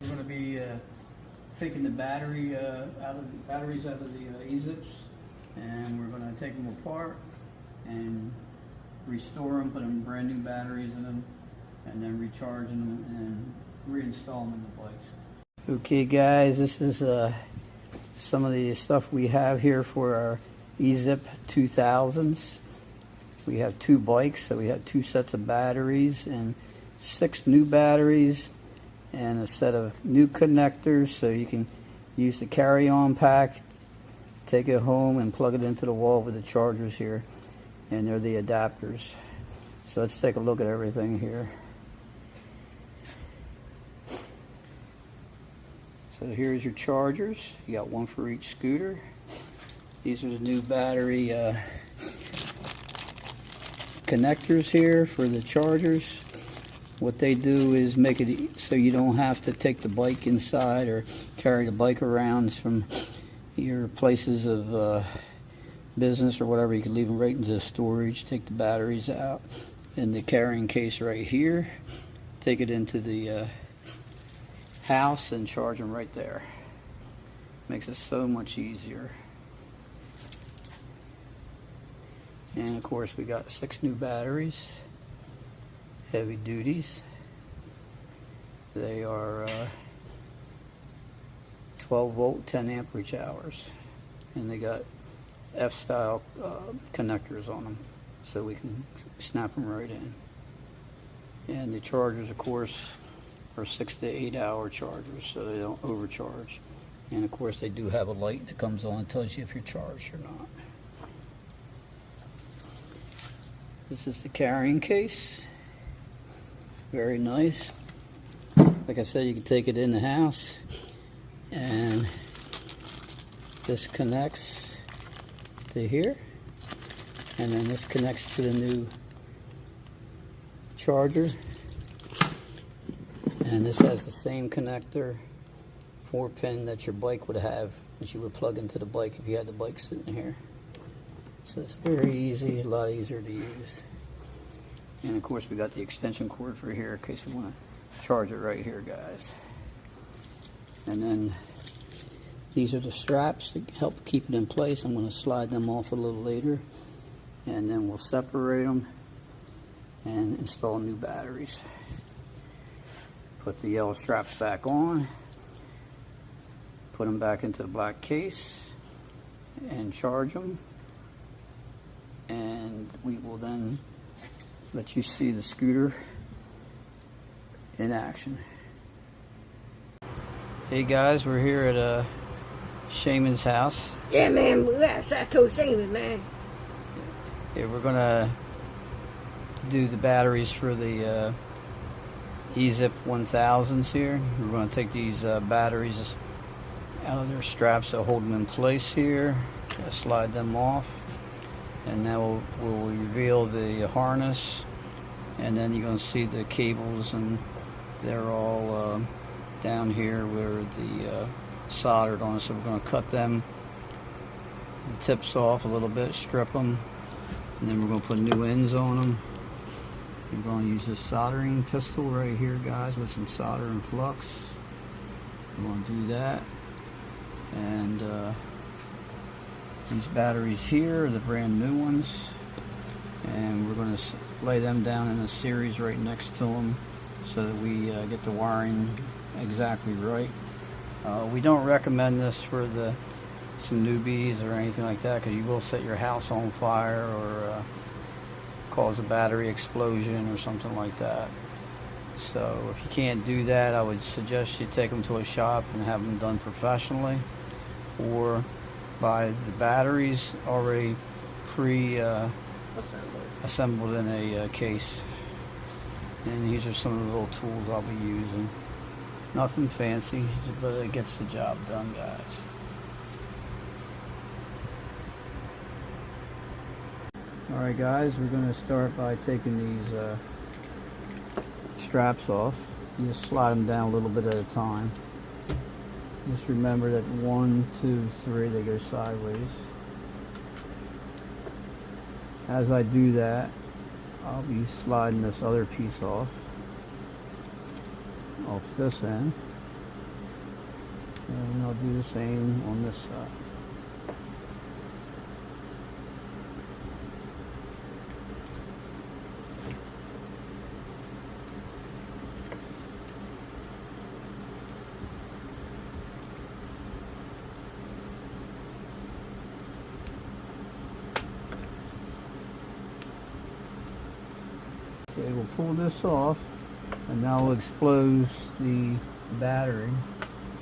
We're going to be taking the batteries out of the EZIPs, and we're going to take them apart and restore them, put them brand new batteries in them, and then recharging them and reinstall them in the bikes. Okay guys, this is some of the stuff we have here for our EZIP 2000s. We have 2 bikes, so we have 2 sets of batteries and 6 new batteries and a set of new connectors, so you can use the carry-on pack, take it home and plug it into the wall with the chargers here, and they're the adapters. So let's take a look at everything here. So here's your chargers. You got one for each scooter. These are the new battery connectors here for the chargers. What they do is make it so you don't have to take the bike inside or carry the bike around from your places of business or whatever. You can leave them right into the storage, take the batteries out in the carrying case right here, take it into the house and charge them right there. Makes it so much easier. And of course we got 6 new batteries, heavy duties. They are 12 volt 10 amperage hours, and they got F-style connectors on them, so we can snap them right in. And the chargers of course are 6 to 8 hour chargers, so they don't overcharge. And of course they do have a light that comes on and tells you if you're charged or not. This is the carrying case. Very nice. Like I said, you can take it in the house, and this connects to here, and then this connects to the new charger, and this has the same connector 4-pin that your bike would have, that you would plug into the bike if you had the bike sitting here. So it's very easy, a lot easier to use. And of course we got the extension cord for here in case we want to charge it right here, guys. And then these are the straps that help keep it in place. I'm going to slide them off a little later, and then we'll separate them and install new batteries. Put the yellow straps back on, put them back into the black case and charge them, and we will then let you see the scooter in action. Hey guys, we're here at Shaman's house. Yeah, man, I told Shaman, man. Yeah, we're gonna do the batteries for the EZIP 1000s here. We're gonna take these batteries out of their straps that hold them in place here. Slide them off, and now we'll reveal the harness, and then you're going to see the cables, and they're all down here where the soldered on. So we're going to cut them, the tips off a little bit, strip them, and then we're going to put new ends on them. We're going to use this soldering pistol right here, guys, with some solder and flux. We're going to do that, and these batteries here are the brand new ones, and we're going to lay them down in a series right next to them so that we get the wiring exactly right. We don't recommend this for some newbies or anything like that, because you will set your house on fire or cause a battery explosion or something like that. So if you can't do that, I would suggest you take them to a shop and have them done professionally, or buy the batteries already assembled in a case. And these are some of the little tools I'll be using. Nothing fancy, but it gets the job done, guys. Alright guys, we're going to start by taking these straps off. You just slide them down a little bit at a time. Just remember that 1, 2, 3, they go sideways. As I do that, I'll be sliding this other piece off this end. And I'll do the same on this side. Okay, we'll pull this off, and now we'll expose the battery.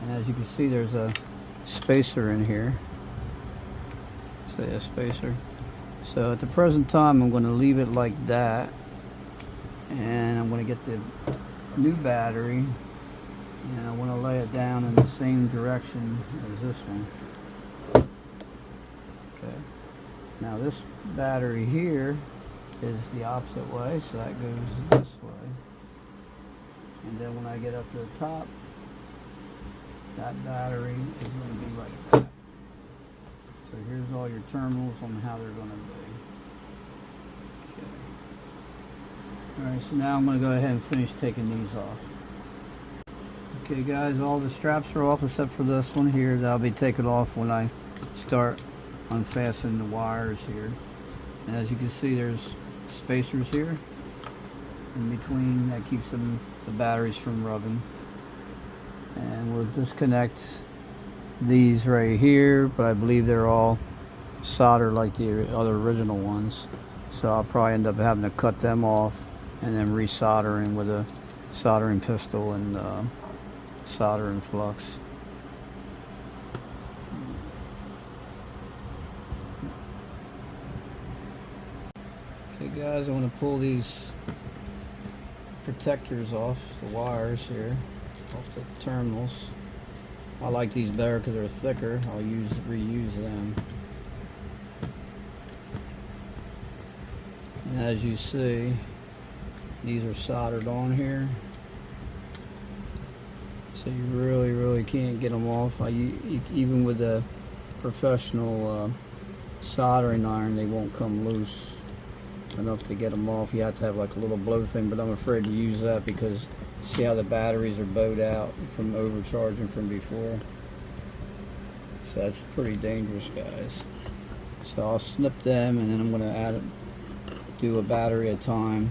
And as you can see, there's a spacer in here. Say a spacer. So at the present time, I'm going to leave it like that, and I'm going to get the new battery, and I want to lay it down in the same direction as this one. Okay. Now this battery here is the opposite way, so that goes this way. And then when I get up to the top, that battery is going to be like that. So here's all your terminals on how they're going to be. Okay. Alright, so now I'm going to go ahead and finish taking these off. Okay guys, all the straps are off except for this one here. That'll be taken off when I start unfastening the wires here. And as you can see, there's spacers here in between that keeps the batteries from rubbing. And we'll disconnect these right here, but I believe they're all soldered like the other original ones, so I'll probably end up having to cut them off and then resoldering with a soldering pistol and soldering flux. Okay guys, I want to pull these protectors off the wires here, off the terminals. I like these better because they're thicker. I'll reuse them. And as you see, these are soldered on here, so you really can't get them off. Even with a professional soldering iron, they won't come loose enough to get them off. You have to have like a little blow thing, but I'm afraid to use that because see how the batteries are bowed out from overcharging from before. So that's pretty dangerous, guys. So I'll snip them, and then I'm going to do a battery at a time,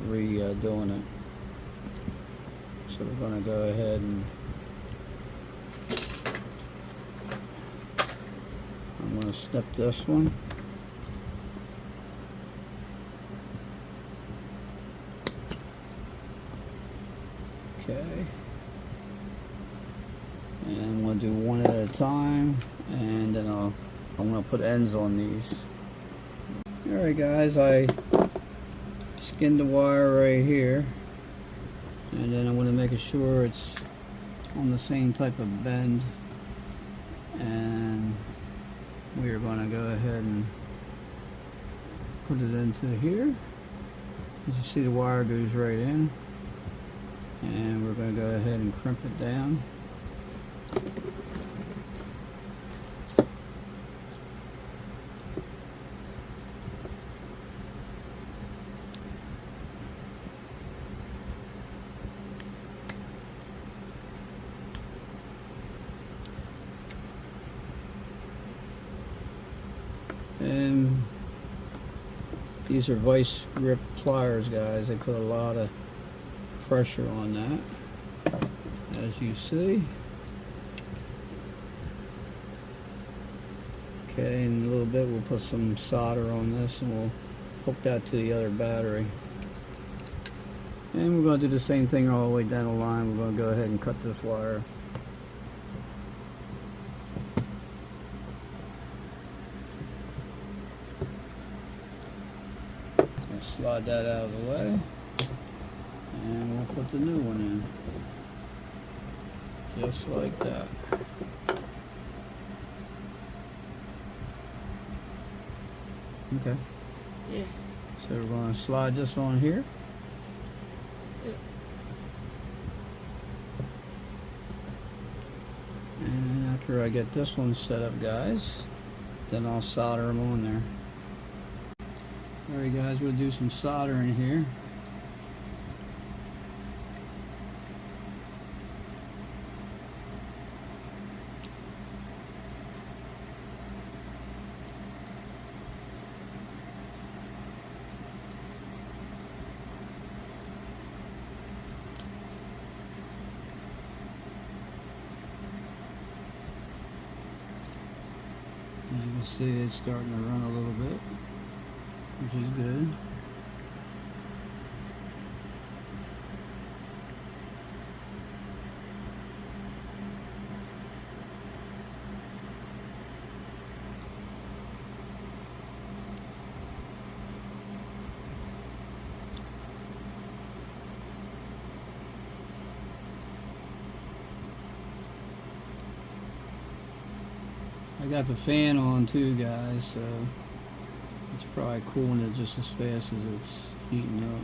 redoing it. So we're going to go ahead and I'm going to snip this one. Okay, and I'm going to do one at a time, and then I'm going to put ends on these. Alright guys, I skinned the wire right here, and then I'm going to make sure it's on the same type of bend, and we are going to go ahead and put it into here. As you see, the wire goes right in. And we're going to go ahead and crimp it down. And these are vice grip pliers, guys. They put a lot of pressure on that, as you see. Okay, in a little bit we'll put some solder on this and we'll hook that to the other battery. And we're going to do the same thing all the way down the line. We're going to go ahead and cut this wire. I'll slide that out of the way. And we'll put the new one in, just like that. Okay. Yeah. So we're going to slide this on here. Yeah. And after I get this one set up, guys, then I'll solder them on there. Alright guys, we'll do some soldering here. You see it's starting to run a little bit, which is good. I got the fan on too, guys, so it's probably cooling it just as fast as it's heating up.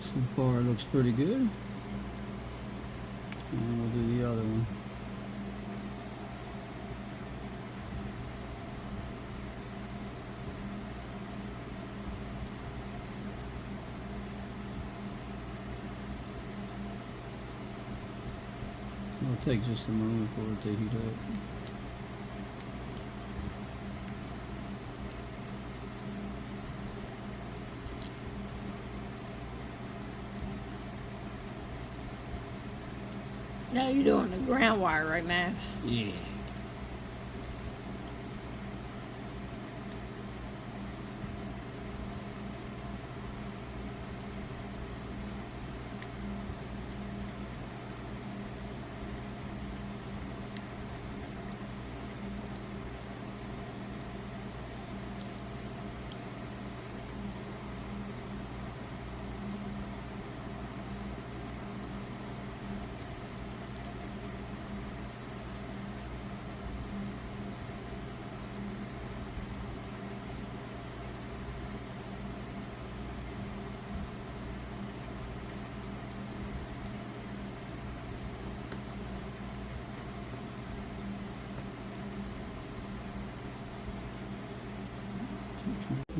So far it looks pretty good. And we'll do the other one. It'll take just a moment for it to heat up. Now you're doing the ground wire right now. Yeah.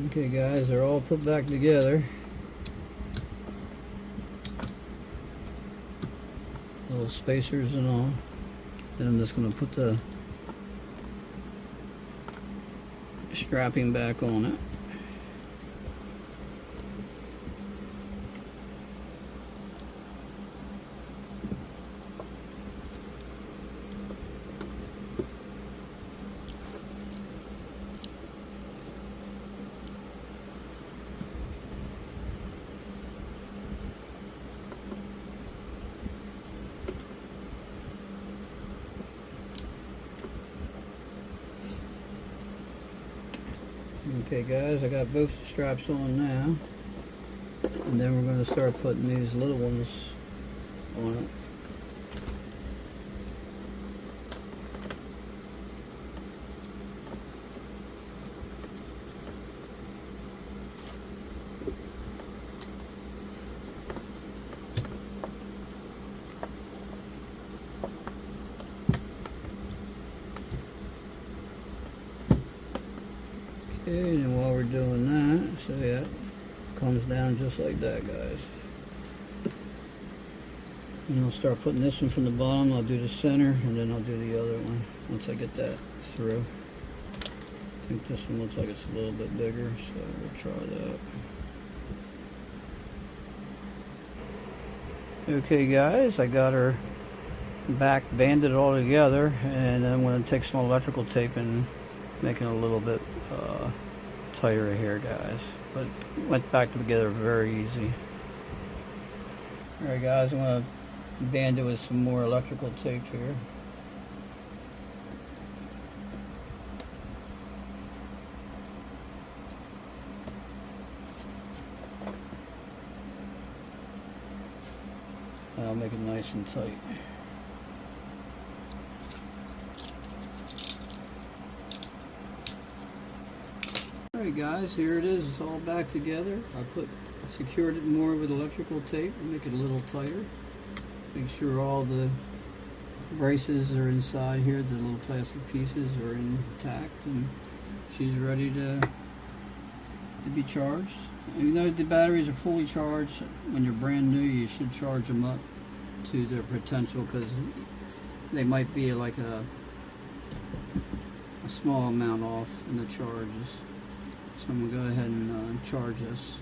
Okay guys, they're all put back together. Little spacers and all. Then I'm just going to put the strapping back on it. Okay guys, I got both the straps on now, and then we're going to start putting these little ones on it. Okay, and while we're doing that, so yeah, it comes down just like that, guys. And I'll start putting this one from the bottom. I'll do the center, and then I'll do the other one once I get that through. I think this one looks like it's a little bit bigger, so we'll try that. Okay guys, I got her back banded all together, and then I'm going to take some electrical tape and make it a little bit tighter here, guys. But went back together very easy. Alright guys, I'm going to band it with some more electrical tape here. And I'll make it nice and tight. Alright guys, here it is. It's all back together. I secured it more with electrical tape and make it a little tighter. Make sure all the braces are inside here, the little plastic pieces are intact, and she's ready to be charged. Even though the batteries are fully charged, when you're brand new you should charge them up to their potential, because they might be like a small amount off in the charges. So I'm gonna go ahead and charge this.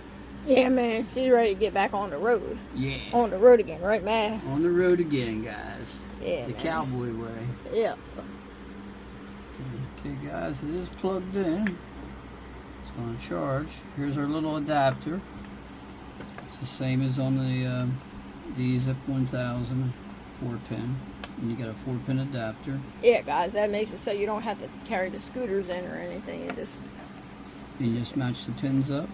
Yeah, man. She's ready to get back on the road. Yeah. On the road again, right, man? On the road again, guys. Yeah, the man. cowboy way. Yeah. Okay, guys, it is plugged in. It's going to charge. Here's our little adapter. It's the same as on the EZIP 1000 4-pin. And you got a 4-pin adapter. Yeah, guys, that makes it so you don't have to carry the scooters in or anything. You just match the pins up.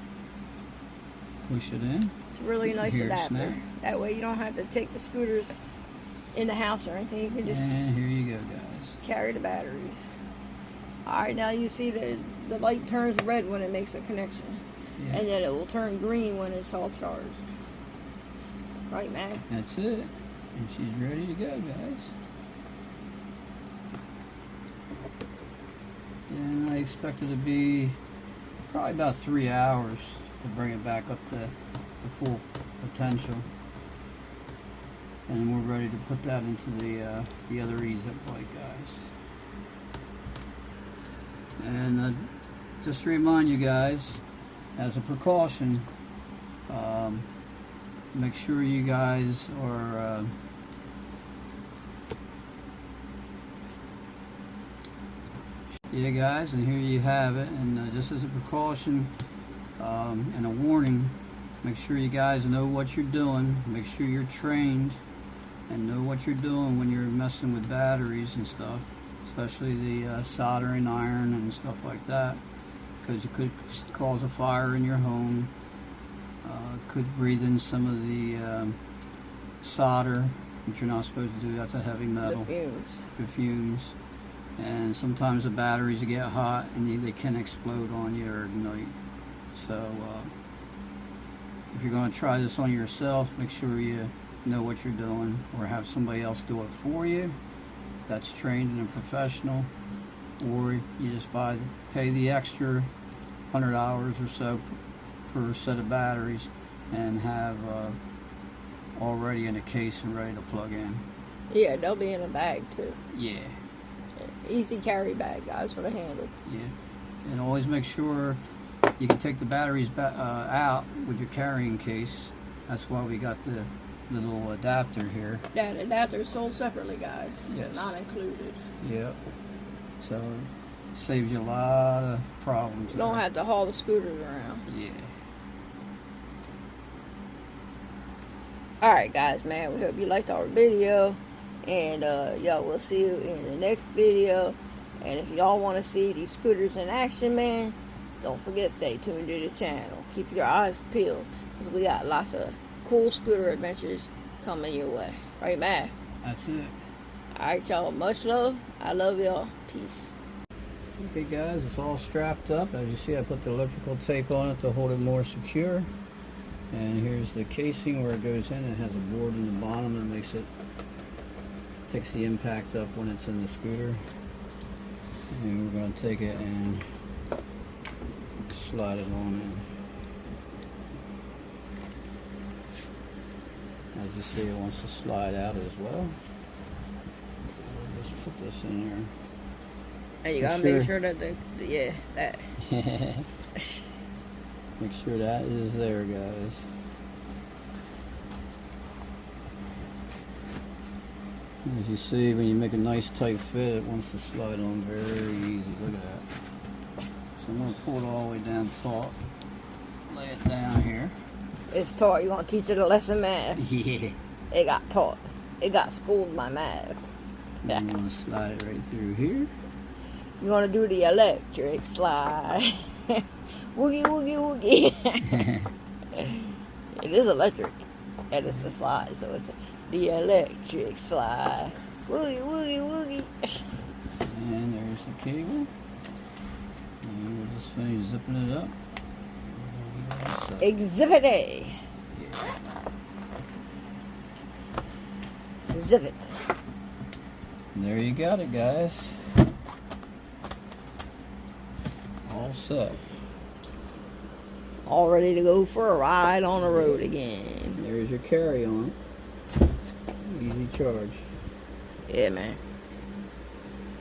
Push it in. It's a really nice Here, adapter. snap. That way you don't have to take the scooters in the house or anything. You can just And here you go, guys. carry the batteries. Alright, now you see the light turns red when it makes a connection. Yeah. And then it will turn green when it's all charged. Right, man? That's it. And she's ready to go, guys. And I expect it to be probably about 3 hours to bring it back up to full potential. And we're ready to put that into the other EZIP bike, guys. And just to remind you guys, as a precaution, make sure you guys are yeah, guys, and here you have it. And just as a precaution and a warning, make sure you guys know what you're doing. Make sure you're trained and know what you're doing when you're messing with batteries and stuff, especially the soldering iron and stuff like that, because it could cause a fire in your home. Could breathe in some of the solder, which you're not supposed to do. That's a heavy metal. The fumes. And sometimes the batteries get hot and they can explode on you or ignite. So if you're going to try this on yourself, make sure you know what you're doing, or have somebody else do it for you that's trained and a professional, or you just pay the extra $100 or so per set of batteries and have already in a case and ready to plug in. Yeah, they'll be in a bag too. Yeah. Easy carry bag, guys, with a handle. Yeah. And always make sure you can take the batteries out with your carrying case. That's why we got the little adapter here. That adapter is sold separately, guys. Yes. It's not included. Yep. So it saves you a lot of problems. You don't have to haul the scooters around. Yeah. Alright, guys, man, we hope you liked our video. And y'all, we'll see you in the next video. And if y'all want to see these scooters in action, man, don't forget, stay tuned to the channel. Keep your eyes peeled, because we got lots of cool scooter adventures coming your way. Right, man? That's it. Alright, y'all, much love. I love y'all. Peace. Okay, guys, it's all strapped up. As you see, I put the electrical tape on it to hold it more secure. And here's the casing where it goes in. It has a board in the bottom that makes it, takes the impact up when it's in the scooter. And we're going to take it and slide it on in. As you see, it wants to slide out as well. We'll just put this in there. And you gotta make sure that yeah, that. Make sure that is there, guys. As you see, when you make a nice tight fit, it wants to slide on very easy. Look at that. So I'm going to pull it all the way down taut. Lay it down here. It's taught. You gonna teach it a lesson, man? Yeah. It got taught. It got schooled by math. And I'm going to slide it right through here. You want to do the electric slide. Woogie, woogie, woogie. It is electric. And it's a slide, so it's the electric slide. Woogie, woogie, woogie. And there's the cable. And we'll just finish zipping it up. Exhibit A. Yeah. Zip it. And there you got it, guys. All set. All ready to go for a ride on the road again. There's your carry-on. Easy charge. Yeah, man.